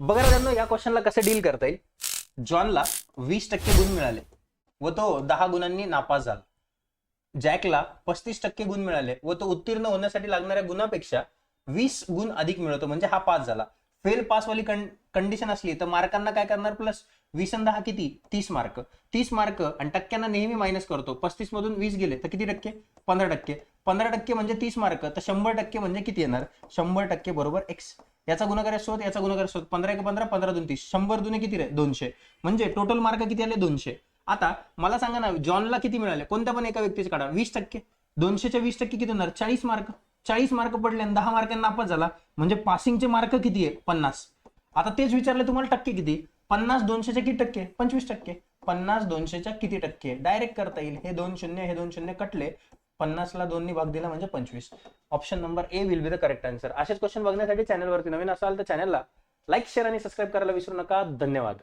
बघा मित्रांनो, या क्वेश्चनला कसं डील करता येईल. जॉनला 20% गुण मिळाले व तो 10 गुणांनी नापास झाला. जॅकला 35% गुण मिळाले व तो उत्तीर्ण होण्यासाठी लागणाऱ्या गुणापेक्षा 20 गुण अधिक मिळवतो, म्हणजे हा पास झाला. फेल पास वाली कंडिशन असली तर मार्कांना काय करणार, प्लस 20 आणि 10 किती, 30 मार्क. 30 मार्क आणि टक्क्यांना नेहमी मायनस करतो. 35 मधून 20 गेले तर किती टक्के, 15%. 15% म्हणजे 30 मार्क, तर 100% म्हणजे किती येणार, 100% बरोबर एक्स. याचा गुणाकार शोध, याचा गुणाकार शोध. 15 1 15, 15 2 30, 100 दुने किती रे, 200. म्हणजे टोटल मार्क किती आले, 200. आता मला सांगा ना, जॉनला किती मिळाले, कोणत्या पण एका व्यक्तीचे काढा. 20%, 200च्या 20% किती होणार, 40 मार्क. 40 मार्क पडले आणि 10 मार्कांना नापास झाला, म्हणजे पासिंगचे मार्क किती आहे, 50. आता तेच विचारले तुम्हाला टक्के किती, 50 200च्या किती टक्के, 25%. 50 200च्या किती टक्के, डायरेक्ट करता येईल. हे 2 शून्य हे 2 शून्य कटले, 50 ला 2 ने भाग दिला म्हणजे 25. Option number A will be the correct answer. असेच क्वेश्चन बघण्यासाठी चॅनलवरती नवीन असाल तर चॅनलला लाईक, शेअर आणि सबस्क्राईब करायला विसरू नका. धन्यवाद.